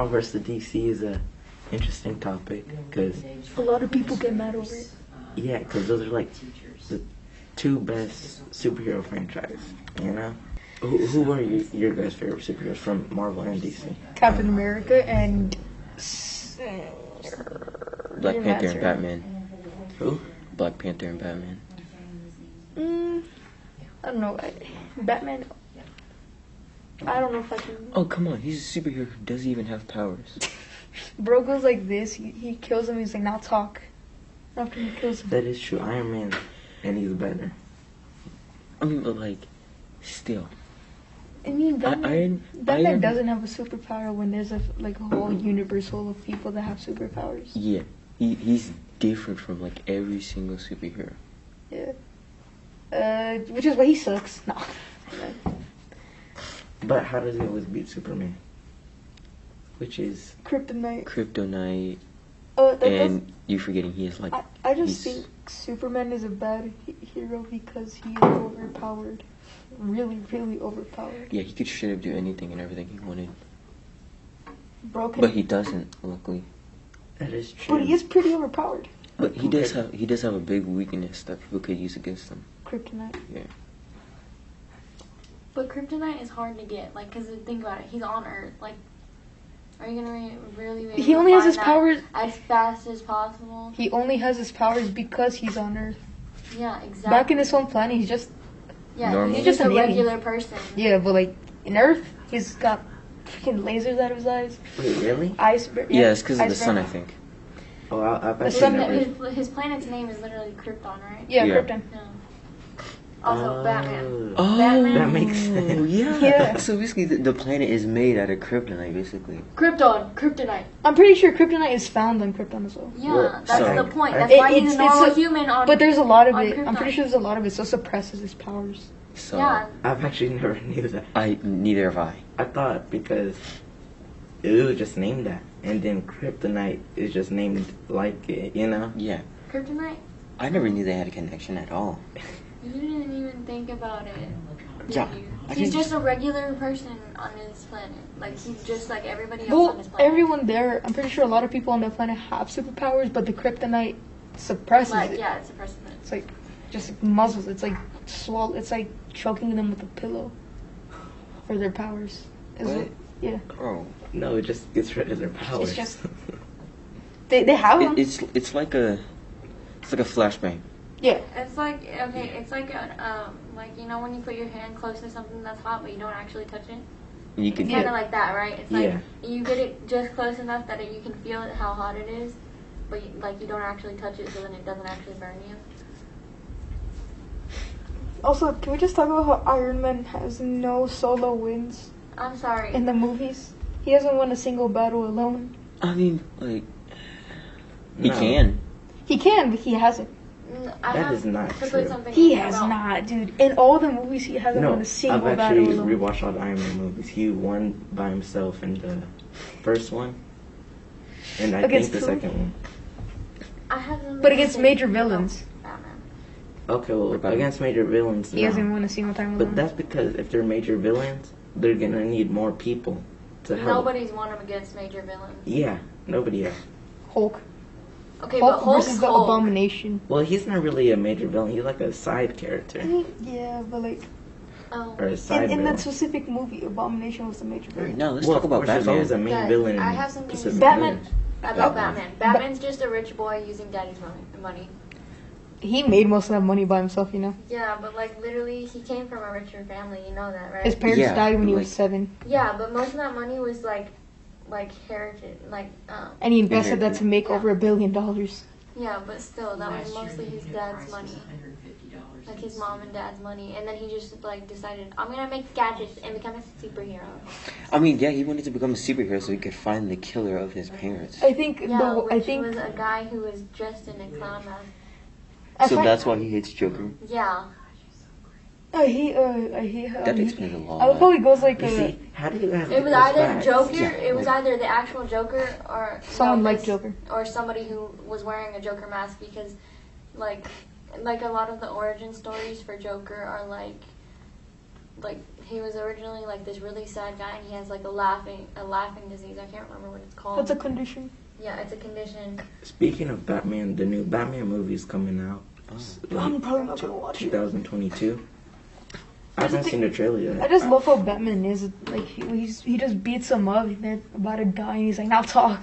Marvel versus DC is a interesting topic because A lot of people get mad over it. yeah, because those are like the two best superhero franchise. You know, who were your guys' favorite superheroes from Marvel and DC? Captain America and Black Panther and Batman. Who? Black Panther and Batman. I don't know. Batman. I don't know if I can. Oh, come on. He's a superhero who doesn't even have powers. Bro goes like this. He kills him. He's like, now talk. After he kills him. That is true. Iron Man, and he's better. I mean, but like, still. I mean, Batman Iron- doesn't have a superpower when there's a whole universe full of people that have superpowers. Yeah. He's different from like every single superhero. Yeah. Which is why he sucks. No. But how does he always beat Superman? Which is Kryptonite. And you forgetting he is like. I just think Superman is a bad hero because he is overpowered. Really, really overpowered. Yeah, he could straight up do anything and everything he wanted. Broken. But he doesn't, luckily. that is true. But he is pretty overpowered. But he does have a big weakness that people could use against him. Kryptonite. Yeah. But kryptonite is hard to get, like, because think about it, he's on Earth. Like, are you gonna really be able He to only has find his that powers. as fast as possible? He only has his powers because he's on Earth. Yeah, exactly. Back in his home planet, he's just Normal. he's just a an alien. regular person. yeah, but like in Earth, he's got freaking lasers out of his eyes. Wait, really? Iceberg. Yeah, it's because of the iceberg. sun, I think. Oh, I've The actually sun- never. His planet's name is literally Krypton, right? Yeah, Yeah. Krypton. Yeah. Also, Batman. Oh, Batman. That makes sense. Yeah. Yeah. So basically, the planet is made out of kryptonite, basically. Kryptonite. I'm pretty sure Kryptonite is found on Krypton as well. Yeah, Well, that's so- the point. I- That's why he's a normal it's a- human on. But there's a lot of on it. I'm pretty Krypton. sure there's a lot of it, so it suppresses his powers. So Yeah. I've actually never knew that. neither have I. I thought because it was just named that, and then Kryptonite is just named like it, you know? Yeah. Kryptonite. I never knew they had a connection at all. You didn't even think about it. Did Yeah, you? I He's didn't- just a regular person on his planet. Like he's just like everybody else on Well, his planet. everyone there, I'm pretty sure a lot of people on that planet have superpowers, but the Kryptonite suppresses Like it. yeah, it's a person. It's like just muzzles. It's like It's like choking them with a pillow for their powers. Is What? it? Yeah. Oh. No, it just gets rid of their powers. just- They have them. It's like a flashbang. Yeah. It's like okay, it's like like you know when you put your hand close to something that's hot but you don't actually touch it. You can It's Yeah. kind of like that, right? It's like Yeah. you get it just close enough that you can feel it, how hot it is, but you don't actually touch it, so then it doesn't actually burn you. Also, can we just talk about how Iron Man has no solo wins I'm sorry. in the movies? He hasn't won a single battle alone. I mean, like he No. can. He can, but he hasn't. I That have is not to put true. something He in has about- not, dude. In all the movies, he hasn't No, won a single I've battle actually alone. rewatched all the Iron Man movies. He won by himself in the first one, and I Against think the who? second one. I have something But to against say major about villains. Batman. Okay, well, What about against major villains, He no. hasn't won a single time alone. But that's because if they're major villains, they're gonna need more people to help. Nobody's won him against major villains. Yeah, nobody else. Hulk. Okay, but Hulk Hulk versus the Abomination. Well, he's not really a major villain. He's like a side character I mean, yeah, but like Oh. or a side in villain. that specific movie, Abomination was the major villain. Now let's Well, talk about of course, there's always a Batman. main Guys, villain in I have something to Pacific say. Batman- Rim. About Batman. Batman's just a rich boy using daddy's money. He made most of that money by himself, you know. Yeah, but like literally, he came from a richer family. You know that, right? His parents Yeah, died when he like- was 7, Yeah, but most of that money was like heritage, and he invested that to make Yeah. over $1 billion. yeah, but still, that was mostly his dad's money, like his mom and dad's money, and then he just like decided, I'm gonna make gadgets and become a superhero. I mean, yeah, he wanted to become a superhero so he could find the killer of his parents. I think Yeah, I which think was a guy who was dressed in a clown mask. I So find- that's why he hates Joker. Yeah, I hate how That he- explains a lot. I love how he goes like You see, how do you guys? it was get either facts? Joker, Yeah, it was like- either the actual Joker or Someone like it's- Joker. or somebody who was wearing a Joker mask because, like a lot of the origin stories for Joker are like he was originally like this really sad guy, and he has like a laughing disease. I can't remember what it's called. That's a condition. Yeah, it's a condition. Speaking of Batman, the new Batman movie is coming out. I'm probably not gonna watch it. 2022. I haven't seen the trailer yet. I just love how Batman is. Like he just beats him up. They're about to die, and he's like, "Now talk."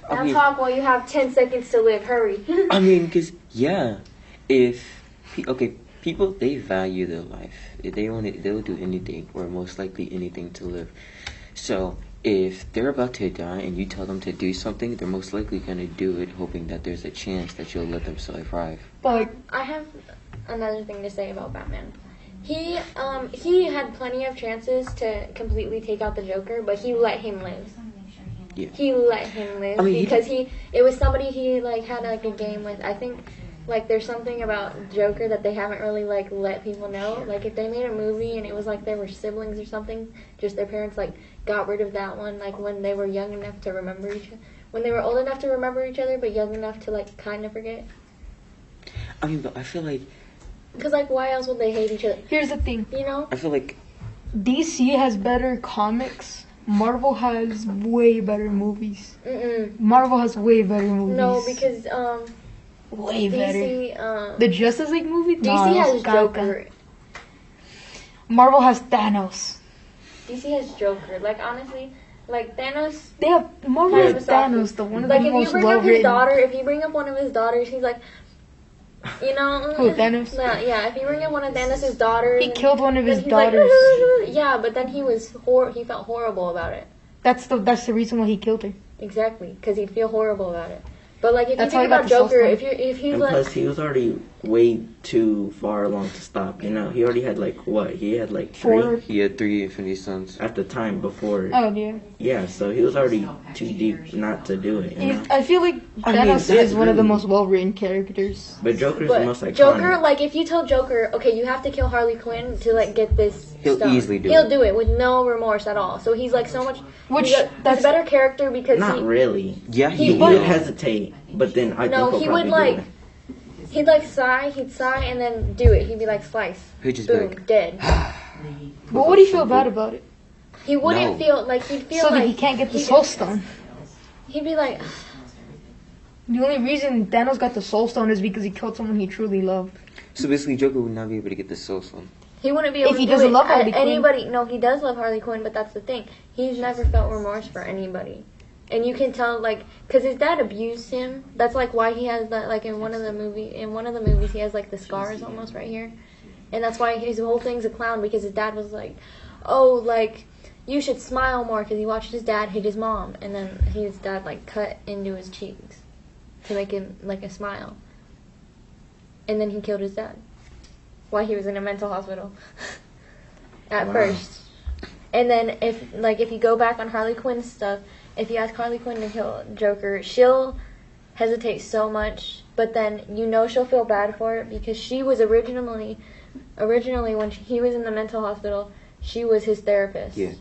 Now talk while you have 10 seconds to live. Hurry. I mean, because people, they value their life. If they want it, they'll do anything, or most likely anything, to live. So if they're about to die and you tell them to do something, they're most likely gonna do it, hoping that there's a chance that you'll let them survive. But I have another thing to say about Batman. He had plenty of chances to completely take out the Joker, but he let him live. Yeah. He let him live because it was somebody he like had like a game with. I think like there's something about Joker that they haven't really like let people know. Like if they made a movie and it was like they were siblings or something, just their parents like got rid of that one like when they were young enough to remember each other. When they were old enough to remember each other but young enough to like kind of forget. I mean, but I feel like... Because like why else would they hate each other? here's the thing. You know? I feel like... DC has better comics. Marvel has way better movies. Marvel has way better movies. No, because way DC, better. The Justice League movie? DC has Joker. Marvel has Thanos. DC has Joker. Like honestly, like Thanos. They have Marvel has Thanos, the one of the most well written. If you bring up one of his daughters, he's like, you know. Who, Thanos? Yeah, if you bring up one of Thanos' daughters. He killed one of his daughters. Like, yeah, but then he felt horrible about it. That's the reason why he killed her. Exactly, because he'd feel horrible about it. But like if That's you think about Joker, if he's and like, plus he was already way too far along to stop. You know, he already had like what? He had like three. He had 3 Infinity Stones at the time before. Oh yeah. Yeah, so he was already too deep not to do it. You know? I feel like Thanos is one of the most well-written characters. But Joker's the most iconic. Joker, like if you tell Joker, okay, you have to kill Harley Quinn to like get this. He'll stuff. easily do He'll it. do it with no remorse at all. So he's like so much. Which that's a better character because not really. Yeah, he would hesitate, but then I think he would like. do it. He'd like he'd sigh and then do it. He'd be like slice. He'd just boom, be like, dead. What would he feel bad about it? He wouldn't feel like he'd feel so like that he can't get the Soul Stone. He'd be like. The only reason Thanos got the Soul Stone is because he killed someone he truly loved. So basically, Joker would not be able to get the Soul Stone. He wouldn't be able if he to doesn't do it. love Harley Quinn. Anybody? No, he does love Harley Quinn, but that's the thing. He's never felt remorse for anybody. And you can tell, like, because his dad abused him. That's, like, why he has that, like, in one of the movies, he has, like, the scars almost right here. And that's why his whole thing's a clown, because his dad was like, oh, like, you should smile more, because he watched his dad hit his mom. And then his dad, like, cut into his cheeks to make him, like, a smile. And then he killed his dad while he was in a mental hospital at first. And then if you go back on Harley Quinn's stuff, if you ask Harley Quinn to kill Joker, she'll hesitate so much, but then you know she'll feel bad for it because she was originally when he was in the mental hospital, she was his therapist. Yeah.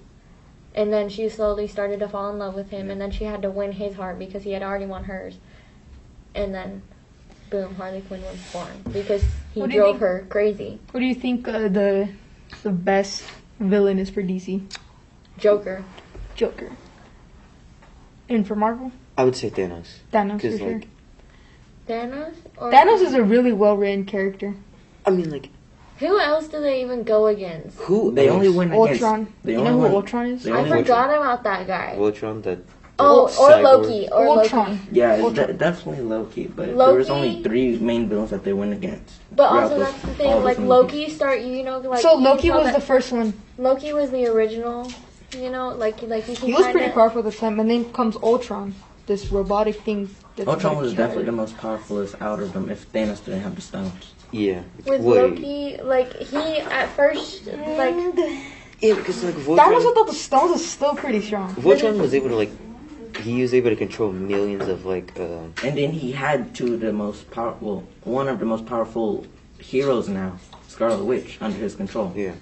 And then she slowly started to fall in love with him, and then she had to win his heart because he had already won hers. And then, boom, Harley Quinn was born because he drove her crazy. What do you think the best villain is for DC? Joker. And for Marvel? I would say Thanos. Thanos, for sure. Like, Thanos? Thanos is a really well-written character. I mean, like... Who else do they even go against? They only win against... Ultron. You know who Ultron is? I forgot about that guy. Ultron, that... or Loki. Ultron. Yeah, definitely Loki, but there was only 3 main villains that they win against. But also that's the thing, like Loki So Loki was the first one. Loki was the original, you know, like you can he was pretty powerful at the time, and then comes Ultron, this robotic thing. Ultron was definitely the most powerful out of them if Thanos didn't have the stones. Yeah. With Loki, like he at first like... Yeah, because like Voltron... Thanos without the stones is still pretty strong. Voltron was able to like... He was able to control millions of like. And then he had one of the most powerful heroes now, Scarlet Witch, under his control. Yeah.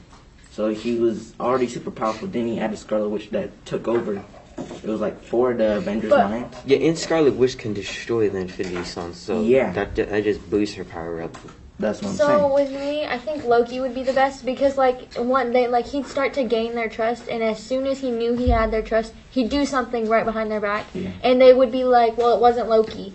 So he was already super powerful. Then he had a Scarlet Witch that took over. It was like 4 of the Avengers minds. Yeah, and Scarlet Witch can destroy the Infinity Stones, so yeah, that just boosts her power up. That's what I'm So saying. with me, I think Loki would be the best because he'd start to gain their trust, and as soon as he knew he had their trust, he'd do something right behind their back, and they would be like, "Well, it wasn't Loki."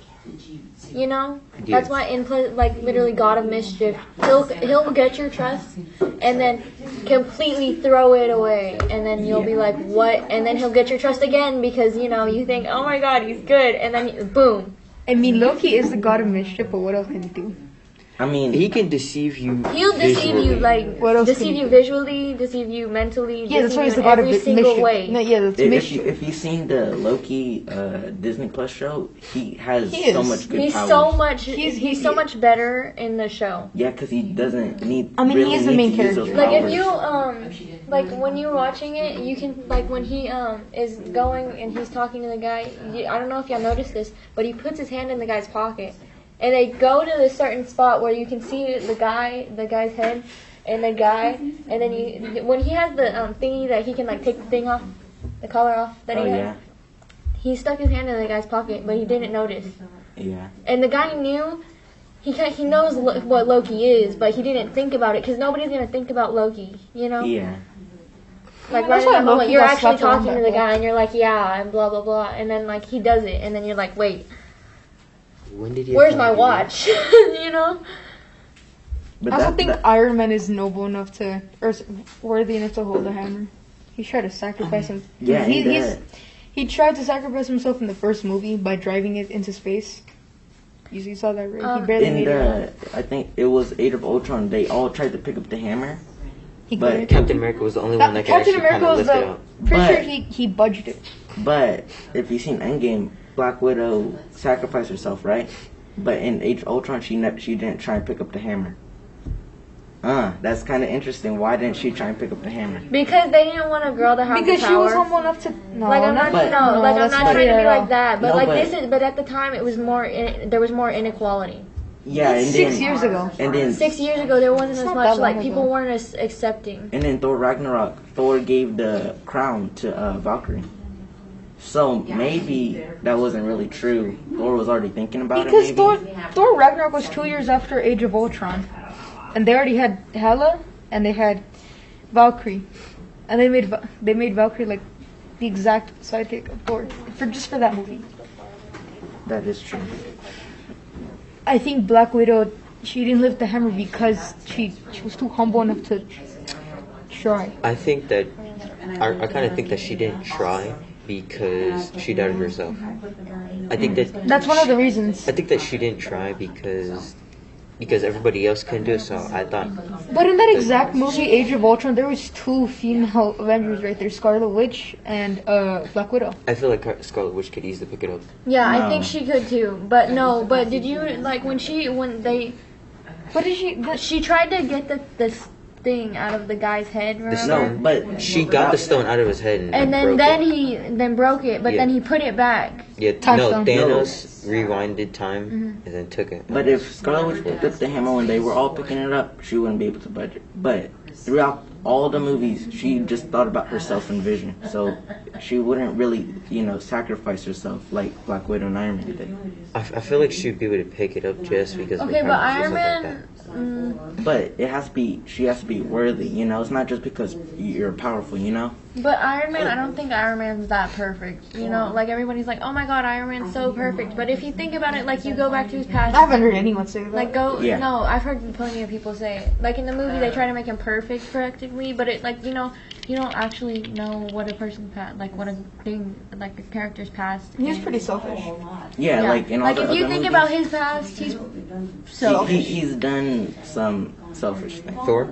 You know, that's why literally God of Mischief, he'll get your trust, and then completely throw it away, and then you'll be like, "What?" And then he'll get your trust again because you think, "Oh my God, he's good," and then boom. I mean, Loki is the god of mischief, but what else can he do? I mean, He can deceive you. He'll deceive you, What else deceive can he you do? visually, deceive you mentally, Yeah, that's deceive why you he's the in god of every single mischief. way. No, yeah, that's mischief. if you've seen the Loki Disney Plus show, he has He so is. much good He's powers. so much. He's so much better in the show. Yeah, because he doesn't need. I mean, he really is the need main to use those character. Like if powers. you when you're watching it, you can when he is going and he's talking to the guy. I don't know if y'all noticed this, but he puts his hand in the guy's pocket, and they go to this certain spot where you can see the guy's head, and the guy, and then when he has the thingy that he can take the thing off, the collar off that he has. He stuck his hand in the guy's pocket, but he didn't notice. Yeah. And the guy knew. He knows what Loki is, but he didn't think about it because nobody's gonna think about Loki, you know. Yeah. Like That's right why in the moment, Loki you're got actually slapped around talking to that the guy, and you're like, yeah, and blah blah blah, and then he does it, and then you're like, wait, When did he? where's my watch? You know. But I don't think Iron Man is noble enough to, or worthy enough to hold the hammer. He tried to sacrifice him. Yeah, he tried to sacrifice himself in the first movie by driving it into space. You saw that, right? He barely made it. I think it was Age of Ultron. They all tried to pick up the hammer. He but couldn't. Captain America was the only one that could Captain actually kind America of was lift it up. pretty But- sure he budged it. But if you've seen Endgame, Black Widow sacrificed herself, right? But in Age of Ultron, she didn't try and pick up the hammer. That's kind of interesting. Why didn't she try and pick up the hammer? Because they didn't want a girl to have Because the she was power. humble enough to. No, Like I'm not, But- no, like I'm that's not not trying to it be at all. like that, but No, but- but at the time it was more, there was more inequality. Yeah, and 6 then, years ago. And then 6 years ago, there wasn't as not much, that long people ago. weren't as accepting. And then Thor Ragnarok, Thor gave the crown to Valkyrie. So maybe that wasn't really true. Thor was already thinking about Because it. Maybe. Thor Ragnarok was 2 years after Age of Ultron, and they already had Hela and they had Valkyrie, and they made Valkyrie like the exact sidekick of Thor for that movie. That is true. I think Black Widow, she didn't lift the hammer because she was too humble enough to try. I think that I kind of think that she didn't try because she doubted herself. I think that That's one of the reasons. I think that she didn't try because everybody else couldn't do it. So I thought, But in that exact movie, Age of Ultron, there was 2 female Avengers right there, Scarlet Witch and Black Widow. I feel like Scarlet Witch could easily pick it up. Yeah, I No. think she could too. But no, but did you when they What did she? she tried to get this thing out of the guy's head, The remember? stone. No, but She got the stone out of his head and And broke then it. he broke it, but Yeah. then he put it back. Yeah, Time no, stone. Thanos rewinded time and then took it. But if Scarlet Witch picked up the hammer when they were all picking it up, she wouldn't be able to budge it. But throughout all the movies, she just thought about herself and vision. So she wouldn't really, sacrifice herself like Black Widow and Iron Man did. I feel like she'd be able to pick it up just because. of Okay, her but powers or Iron something like that. Man. But she has to be worthy, It's not just because you're powerful, But Iron Man, I don't think Iron Man's that perfect. Like everybody's like, oh my god, Iron Man's so perfect. But if you think about it, you go back to his past. I haven't heard anyone say that. Yeah. No, I've heard plenty of people say it. Like in the movie, they try to make him perfect practically, but it you don't actually know what a person's past, what a thing, a character's past. He's is. pretty selfish. Yeah, like in all the if other you think movies, about his past, he's selfish. he's done some selfish things. Thor.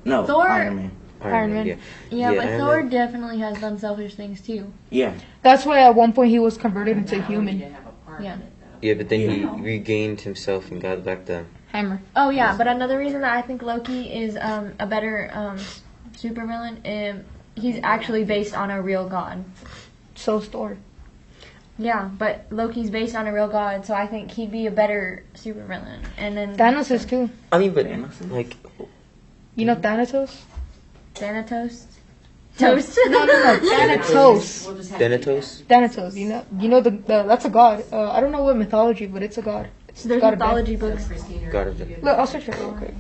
No, Thor- Iron Man. Iron Man. Yeah, Yeah, but Iron Thor Man. definitely has done selfish things too. Yeah. That's why at one point he was converted into a human. Yeah. Yeah, but then he regained himself and got back the. Hammer. Oh yeah, but another reason that I think Loki is a better supervillain, he's actually based on a real god. So's Thor. Yeah, but Loki's based on a real god, so I think he'd be a better supervillain. And then Thanos is too. I mean, but Thanos? like, You know Thanatos? Thanatos. Toast. No. Thanatos. Thanatos. Thanatos. You know the that's a god. I don't know what mythology, but it's a god. So there's God of mythology Death. books. God of Death. Look, I'll search it real quick.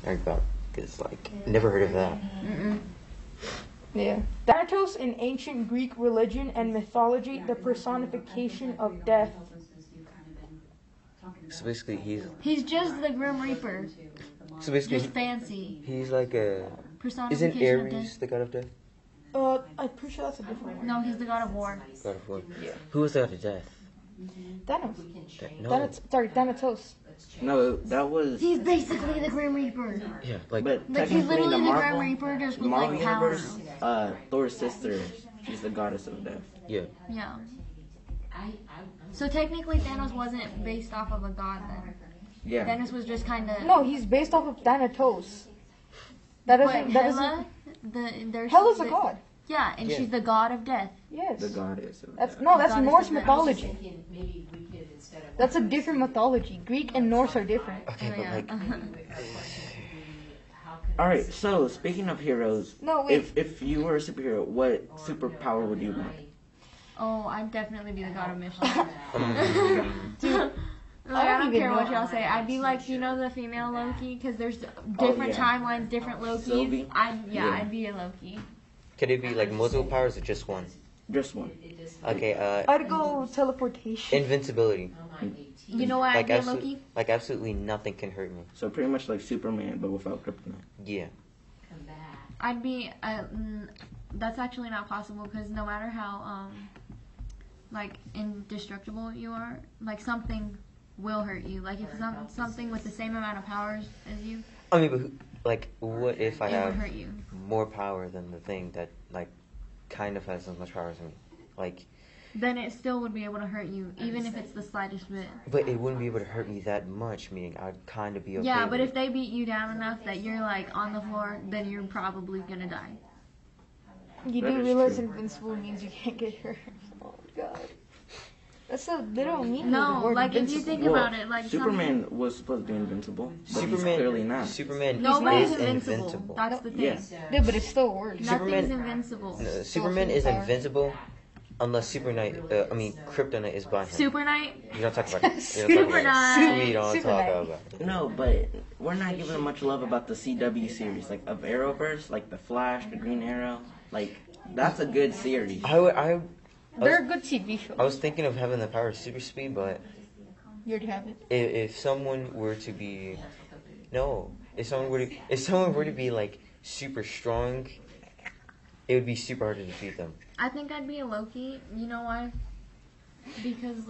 I got because never heard of that. Yeah. Thanatos in ancient Greek religion and mythology, the personification of death. So basically, He's just the Grim Reaper, so basically just fancy. he's like a. Personification Isn't of Ares death. the god of death? I'm pretty sure that's a different one. No, he's the god of war. God of war. Yeah. Who was the god of death? Thanos. No. Thanatos. No, that was. He's basically the Grim Reaper. Yeah, like. But Like he's technically, literally the the Grim Marvel, Reaper, just the with Marvel like powers. universe, Thor's sister, she's the goddess of death. Yeah. Yeah. So technically, Thanos wasn't based off of a god then. Yeah. Thanos was just kind of. No, he's based off of Thanatos. That doesn't. That Hela, doesn't. there's Hela's a god. Yeah, and Yeah. she's the god of death. Yes. The goddess of That's death. that's Goddess Norse of death. mythology. That's a different mythology. Greek and Norse are different. Okay, Oh, but yeah. like. Alright, so speaking of heroes, No, wait. if you were a superhero, what superpower would you want? Oh, I'd definitely be the god of mischief. Dude, Like, I don't even care what know. y'all say. I'd be like, you know, the female Loki, because there's different yeah. timelines, different Lokis. Sylvie? Yeah, Yeah. I'd be a Loki. Could it be like multiple powers or just one? Just one. Okay, I'd go teleportation. invincibility. You know why I'd be a absolute- Loki? like absolutely nothing can hurt me. So pretty much like Superman, but without kryptonite. Yeah. I'd be. That's actually not possible because no matter how like indestructible you are, like something will hurt you. Like if something with the same amount of powers as you, I mean, but like, what if I it would have hurt you. more power than the thing that like kind of has as much power as me? Like, Then it still would be able to hurt you, even if it's the slightest bit. but it wouldn't be able to hurt me that much. Meaning, I'd kind of be okay. Yeah, with but it. if they beat you down enough that you're like on the floor, then you're probably gonna die. You That do is realize true. invincible means you can't get hurt. Oh god. That's so literal meaning of the No, word like if you invincible. think Well, about it, like Superman was supposed to be invincible, but he's clearly not. Superman nobody's is invincible. invincible. That's the thing. Yeah. Yeah, but it still works. Nothing's Superman- invincible. No, Superman is superpower. invincible unless Kryptonite is by him. Super Knight. You don't talk about it. Superknight. We don't Super talk Knight. about it. No, but we're not giving much love about the CW series, like of Arrowverse, like the Flash, the Green Arrow. Like that's a good series. I They're a good TV show. was thinking of having the power of super speed, but You already have it. if someone were to be, if someone were to be like super strong, it would be super hard to defeat them. I think I'd be a Loki. You know why? Because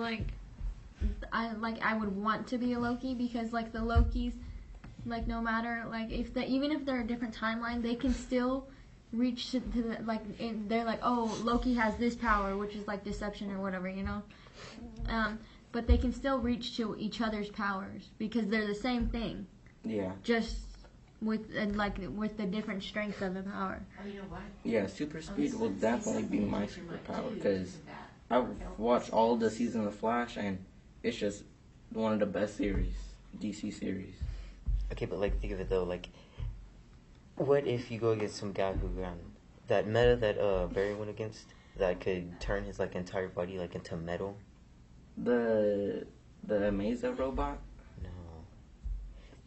I would want to be a Loki because like the Lokis, like no matter like even if they're a different timeline, they can still reach to the they're like, oh, Loki has this power, which is like deception or whatever, you know. But they can still reach to each other's powers because they're the same thing, Yeah, just with with the different strengths of the power. yeah. Super speed will definitely be my superpower because I've watched all the seasons of Flash, and it's just one of the best series, DC series. Okay, but like think of it though, like what if you go against some guy who that meta that Barry went against that could turn his like entire body like into metal? The Mesa robot. No.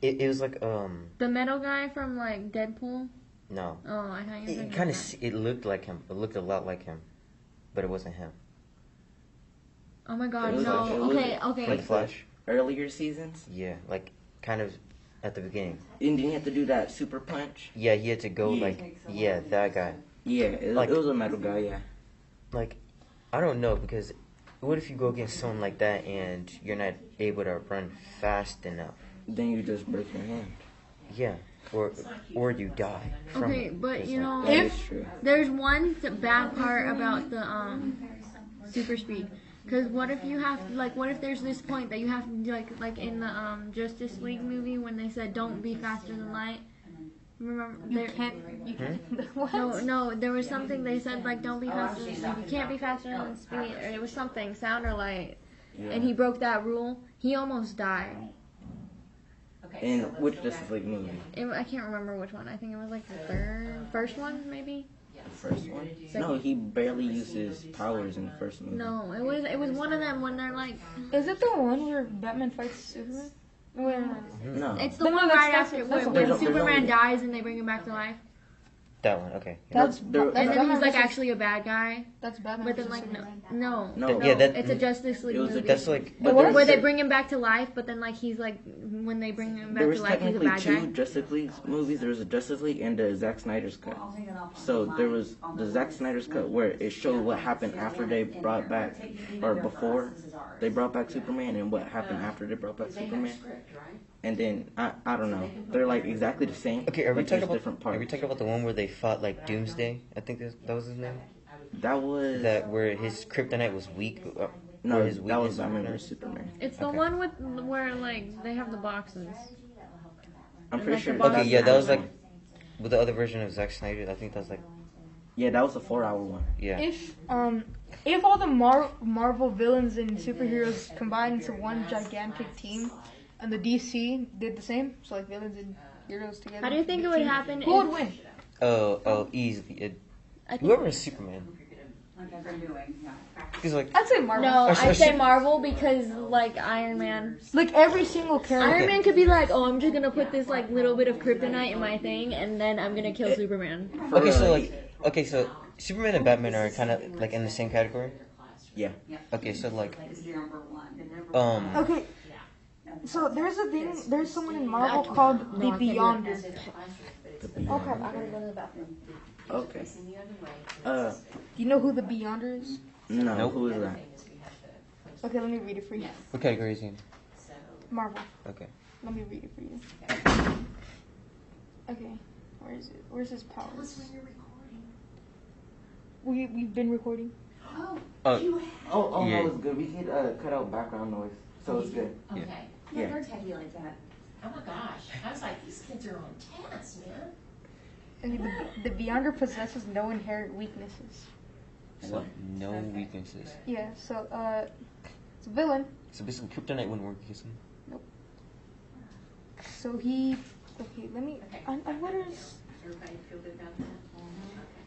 It was like The metal guy from like Deadpool. no. Oh, I thought you were It thinking kind of of it looked like him. It looked a lot like him, but it wasn't him. Oh my god, It was no. like- it was Okay. Like Flash. Earlier seasons, Yeah, like kind of at the beginning. and didn't you have to do that super punch? Yeah, he had to go Yeah. that guy. Yeah, it was a metal guy. Yeah. Like, I don't know because what if you go against someone like that and you're not able to run fast enough? Then you just break your hand. Yeah, or you die. From Okay, it. but you know, That is if true. there's one bad part about the super speed, because what if you have what if there's this point that you have to like in the Justice League movie when they said don't be faster than light. Remember, You can't. What? no, there was something they said like don't be faster. You can't be faster than speed, or it was something sound or light, and he broke that rule. He almost died. In which Justice League movie? I can't remember which one. I think it was like the first one maybe. The first one. one. No, he barely used his powers in the first movie. No, it was one of them when they're like. Is it the one where Batman fights Superman? Wait, No. It's the No, one that's- right that's- after that's- when there's Superman only- dies and they bring him back to life. That one, okay. Yeah. That's There- that's And then Batman he's like versus- actually a bad guy. That's Batman. But then versus like no, Superman. no, No. Yeah, that- it's a Justice League It was a- movie. That's like, But what? there's- Where they bring him back to life, but then like he's like when they bring him back There to was life, he's a technically bad two guy. Justice League movies. There was a Justice League and a Zack Snyder's cut. So there was the Zack Snyder's cut where it showed what happened after they brought back, or before they brought back Superman, and what happened after they brought back Superman. And then I don't know. They're like exactly the same. okay, are we but talking there's about different parts? Are we talking about the one where they fought like Doomsday? I think that was his name. That was That where his kryptonite was weak. no. where his That weakness was Batman vs Superman. It's the Okay. one with where like they have the boxes. I'm pretty like sure. the that's Okay, yeah, that was the like one. with the other version of Zack Snyder. I think that was like Yeah, that was a 4-hour one. yeah. If all the Marvel villains and superheroes combined into one gigantic team, and the DC did the same, so like villains and heroes together. How do you think it would happen? Who would win? Oh, easily. I think- Whoever is Superman. Because like I'd say Marvel. No, Or so I'd say she- Marvel because like Iron Man. Like every single character. Iron Man could be like, oh, I'm just gonna put this like little bit of kryptonite in my thing, and then I'm gonna kill Superman. so Superman and Batman are kind of like in the same category. Yeah. Okay, so like Okay. So there's a thing. There's someone in Marvel called the Beyonder. Okay, I gotta go to the bathroom. Okay. Do you know who the Beyonder is? No. Nope. Who is that? Okay, let me read it for you. what category is he in? Marvel. Okay. Let me read it for you. Okay, where is it? Where's his powers? We've been recording. Oh, Oh, Yeah. no, it's good. We could cut out background noise, so it's good. Okay. Yeah. Don't tell you like that. Oh my gosh. I was like, these kids are on task, man. Okay, the Beyonder possesses no inherent weaknesses. so no weaknesses. Yeah, so it's a villain. So basically, kryptonite wouldn't work against him. So he. Okay, let me. What is. Everybody feel good about that?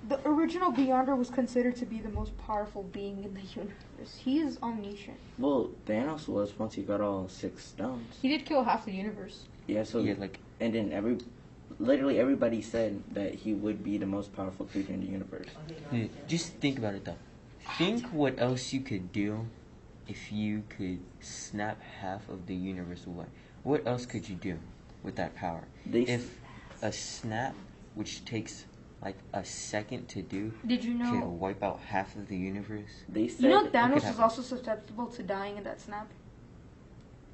The original Beyonder was considered to be the most powerful being in the universe. He is omniscient. Well, Thanos was once he got all 6 stones. He did kill half the universe. Yeah. So Yeah, like and then literally everybody said that he would be the most powerful creature in the universe. just think about it though. Think what else you could do if you could snap half of the universe away. What else could you do with that power? If a snap, which takes like a second to do, Did you could know? wipe out half of the universe. They said You know could Thanos is happen. also susceptible to dying in that snap.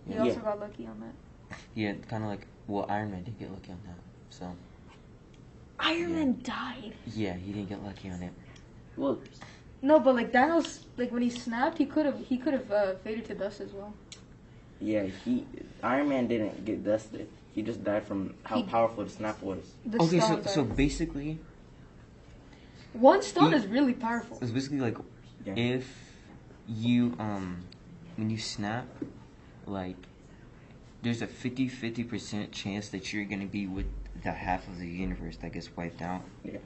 He Yeah. also got lucky on that. Yeah, kind of like, well, Iron Man did get lucky on that. So, Iron Yeah. Man died. yeah, he didn't get lucky on it. Well, No, but like Thanos, like when he snapped, he could have faded to dust as well. yeah, Iron Man didn't get dusted. He just died from how He- powerful the snap was. The Okay, stones so are- basically, one stone he- is really powerful. it's basically like Yeah. if you when you snap, like there's a 50% chance that you're gonna be with the half of the universe that gets wiped out. Yeah.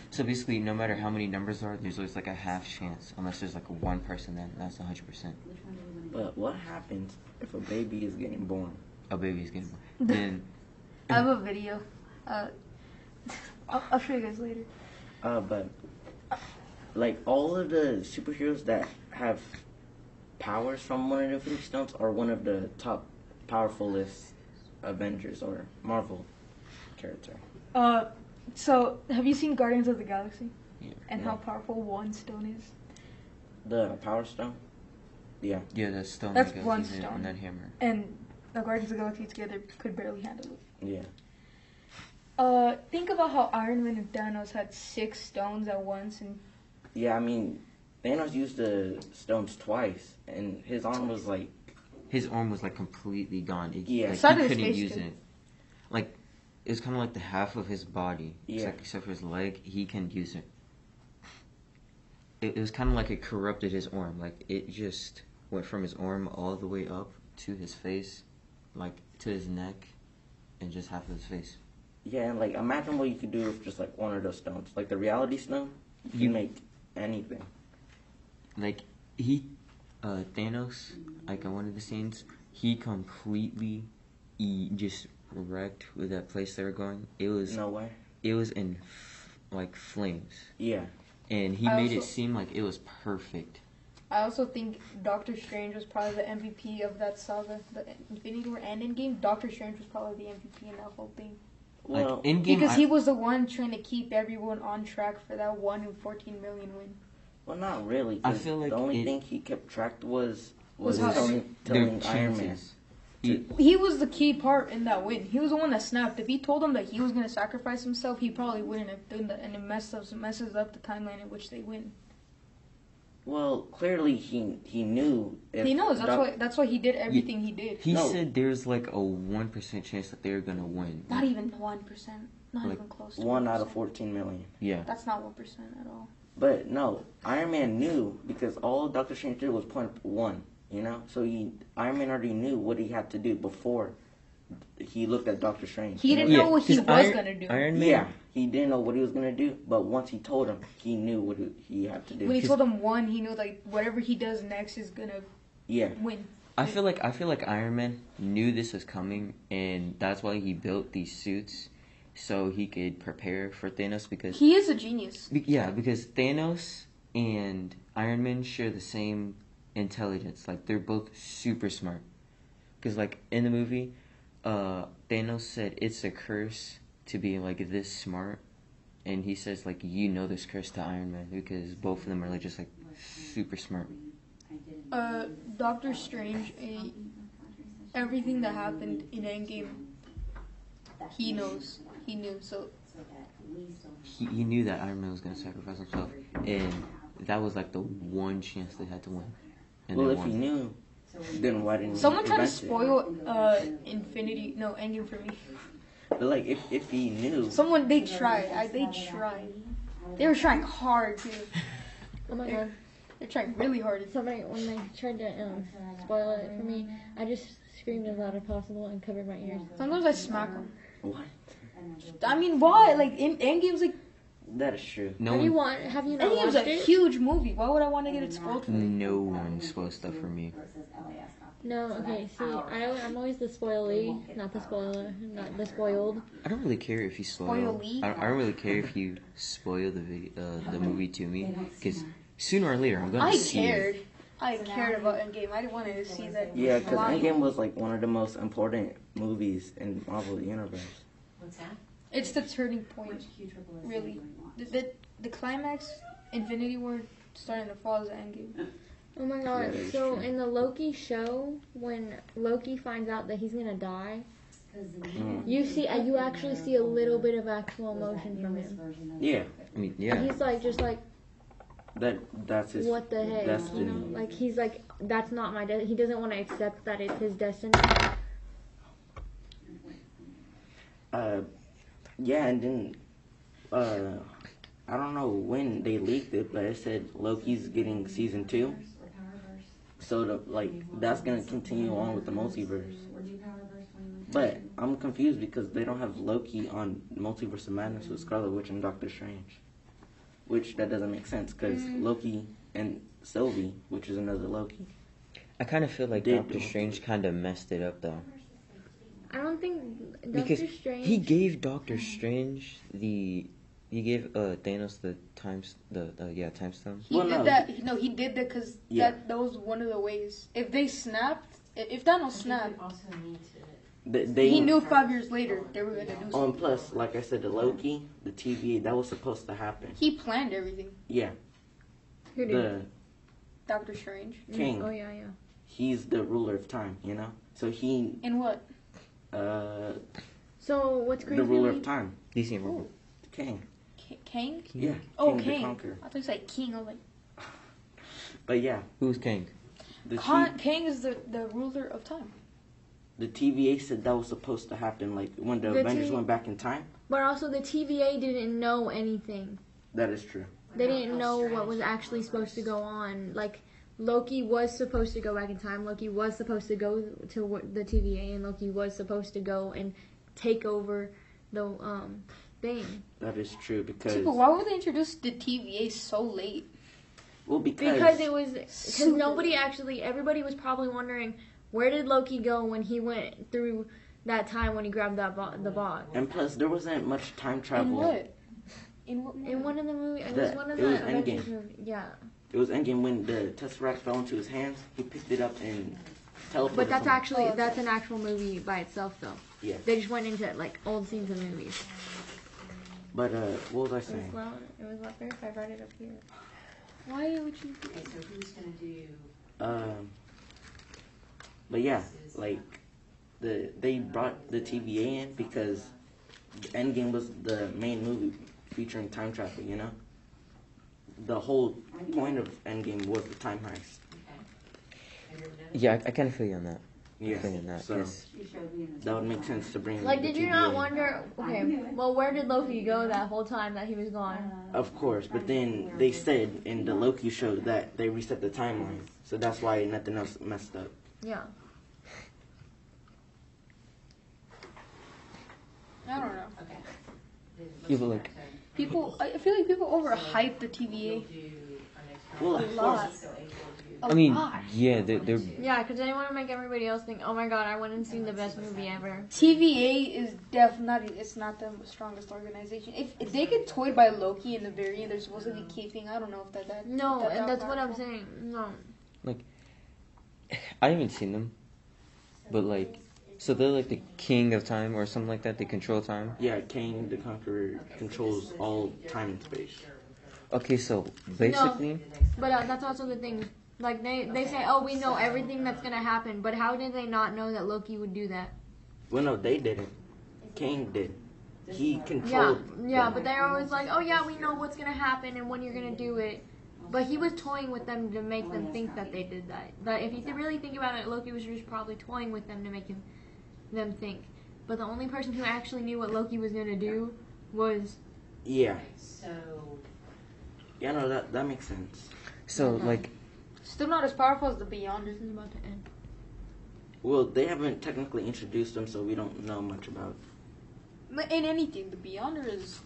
So basically, no matter how many numbers are, there's always like a half chance, unless there's like a 1%, then that's 100%. But what happens if a baby is getting born? A baby's getting born. Then I have a video. I'll show you guys later. But like all of the superheroes that have powers from one of the Infinity Stones are one of the top powerfulest Avengers or Marvel character. So have you seen Guardians of the Galaxy? Yeah. And how powerful one stone is? The Power Stone. Yeah. yeah, that stone That's that goes one in stone. and that hammer. And the Guardians of the Galaxy together could barely handle it. Yeah. Think about how Iron Man and Thanos had 6 stones at once, and Yeah, I mean, Thanos used the stones twice, and his arm was like, His arm was like completely gone. Yeah. Like, Side he of his couldn't face, use too. it. Like it's kind of like the half of his body, Yeah. except for his leg. He can use it. It was kind of like it corrupted his arm. Like it just went from his arm all the way up to his face, like to his neck, and just half of his face. Yeah, and like imagine what you could do with just like one of those stones, like the reality stone. You can make anything. Like Thanos, like in one of the scenes, he completely just wrecked with that place they were going. It was No way. It was in like flames, Yeah. and he I made it also- seem like it was perfect. I also think Doctor Strange was probably the MVP of that saga, the Infinity War and Endgame. Doctor Strange was probably the MVP in that whole thing. Well, Like Endgame, Because he was the one trying to keep everyone on track for that 1 in 14 million win. well, not really. I 'cause feel like the only it- thing he kept track was how telling their Iron Man. chances. He was the key part in that win. He was the one that snapped. If he told him that he was going to sacrifice himself, he probably wouldn't have done that, and it messes up the timeline in which they win. Well, clearly he knew. If He knows. That's why he did everything he did. He No. said there's like a 1% chance that they're gonna win. Not even 1%. Not Like, even close to 1 out of 1%. 14 million. Yeah. That's not 1% at all. But no, Iron Man knew because all Doctor Strange did was point 1. You know, so Iron Man already knew what he had to do before he looked at Doctor Strange. He didn't Yeah, know what he 'cause was going to do. Iron Man. Yeah, he didn't know what he was gonna do, but once he told him, he knew what he had to do. When he told him 1, he knew like whatever he does next is going to Yeah, win. I feel like Iron Man knew this was coming, and that's why he built these suits so he could prepare for Thanos. Because He is a genius. because Thanos and Iron Man share the same intelligence. Like they're both super smart. Because like in the movie, Thanos said it's a curse to be like this smart, and he says like this curse to Iron Man because both of them are like just like super smart. Doctor Strange, everything that happened in Endgame, he knows. He knew. So He knew that Iron Man was gonna sacrifice himself, and that was like the one chance they had to win. And well, they if won. he knew, then why didn't someone he tried to prevent it? spoil Endgame for me. But like, if he knew, They tried. They tried. They were trying hard too. Oh my god. They're trying really hard. Somebody, when they tried to spoil it for me, I just screamed as loud as possible and covered my ears. Sometimes I smack them. what? I mean, why? Like, Endgame's like, That is true. No Have you not Endgame's watched a it? huge movie. Why would I want to get it spoiled for me? no one spoils stuff for me. No, okay, see, I'm always the spoilee, not the spoiler, not the spoiled. I don't really care if you spoil. Spoilee? I don't really care if you spoil the movie to me, because sooner or later I'm gonna I see cared. it. I cared about Endgame. I wanted to see that. Yeah, because line. Endgame was like one of the most important movies in Marvel Universe. What's that? It's the turning point, really. The climax, Infinity War, starting to fall is Endgame. Oh my Yeah, god, that is so true. in the Loki show, when Loki finds out that he's gonna die, you actually see a little bit of actual emotion from him. Yeah, I mean, yeah. He's like, just like, that's his what the heck, destiny. you know? Like, he's like, that's not my he doesn't want to accept that it's his destiny. Yeah, and then I don't know when they leaked it, but it said Loki's getting season 2. So that's gonna continue on with the multiverse. But I'm confused because they don't have Loki on Multiverse of Madness with Scarlet Witch and Doctor Strange, which that doesn't make sense because Loki and Sylvie, which is another Loki. I kind of feel like Did- Doctor Strange kind of messed it up though, I don't think because Doctor Strange. he gave Doctor Strange he gave Thanos the time stone. He Well, did no. that. No, he did that because Yeah. that was one of the ways. If they snapped, if Thanos snapped, Also need to. They he knew 5 years later they were gonna do Oh, something. and plus, like I said, the Loki, the TVA, that was supposed to happen. He planned everything. Yeah, Who did? the Doctor Strange. king, Oh yeah, yeah. he's the ruler of time, you know. So he, And what? So what's crazy? the ruler to me- of time, DC and Marvel. the king. Kang? Yeah, Oh, King the Kang. Conqueror. I thought you said King. I was like, But yeah, Who's King? the Kang is the ruler of time. the TVA said that was supposed to happen, like when the The Avengers T- went back in time. But also the TVA didn't know anything. That is true. They didn't know what was actually supposed to go on. Like, Loki was supposed to go back in time. Loki was supposed to go to the TVA, and Loki was supposed to go and take over thing. That is true because But why would they introduce the TVA so late? Because everybody was probably wondering where did Loki go when he went through that time when he grabbed the bot. And plus, there wasn't much time travel. In what? In what movie? In one of the movies, it The- was one of it the was Avengers Endgame. movies. Yeah, It was Endgame when the Tesseract fell into his hands. He picked it up and teleported. but that's somewhere. actually that's an actual movie by itself though. Yeah. They just went into like old scenes of movies. But what was I It was saying? loud. It was loud. If I write it up here. Why would you? Okay, so who's gonna do? But yeah, like they brought the TVA in because Endgame was the main movie featuring time travel. You know, the whole point of Endgame was the time heist. Yeah, I kind of feel you on that. Yeah, I feel you on that. so Yes. that would make sense to bring. Like, the did you TVA not in. wonder? Okay, well, where did Loki go that whole time that he was gone? Of course, but then they said in the Loki show that they reset the timeline, so that's why nothing else messed up. Yeah. I don't know. Okay. Yeah, but like, People, I feel like people overhype the TVA. Well, A of lot. course, I mean, lot. yeah, they're Yeah, because they want to make everybody else think, oh my god, I went and seen the best movie ever. TVA is definitely it's not the strongest organization. If they get toyed by Loki in the very end, they're supposed to be keeping. I don't know if that. No, that and that's what I'm powerful. saying. No. I haven't seen them, but like, so they're like the king of time or something like that. They control time. yeah, Kang the Conqueror controls all time and space. Okay, so basically, But that's also the thing. Like, they say, oh, we know everything that's going to happen, but how did they not know that Loki would do that? Well, no, they didn't. Kang did. He Yeah, controlled. yeah, them. but they're always like, oh yeah, we know what's going to happen and when you're going to do it. But he was toying with them to make them think that they did that. That if you really think about it, Loki was just probably toying with them to make them think. But the only person who actually knew what Loki was going to do was... Yeah, So, yeah, no, that makes sense. so like, Still not as powerful as the This Beyonders. is about to end. Well, they haven't technically introduced them, so we don't know much about. In anything, the Beyonder is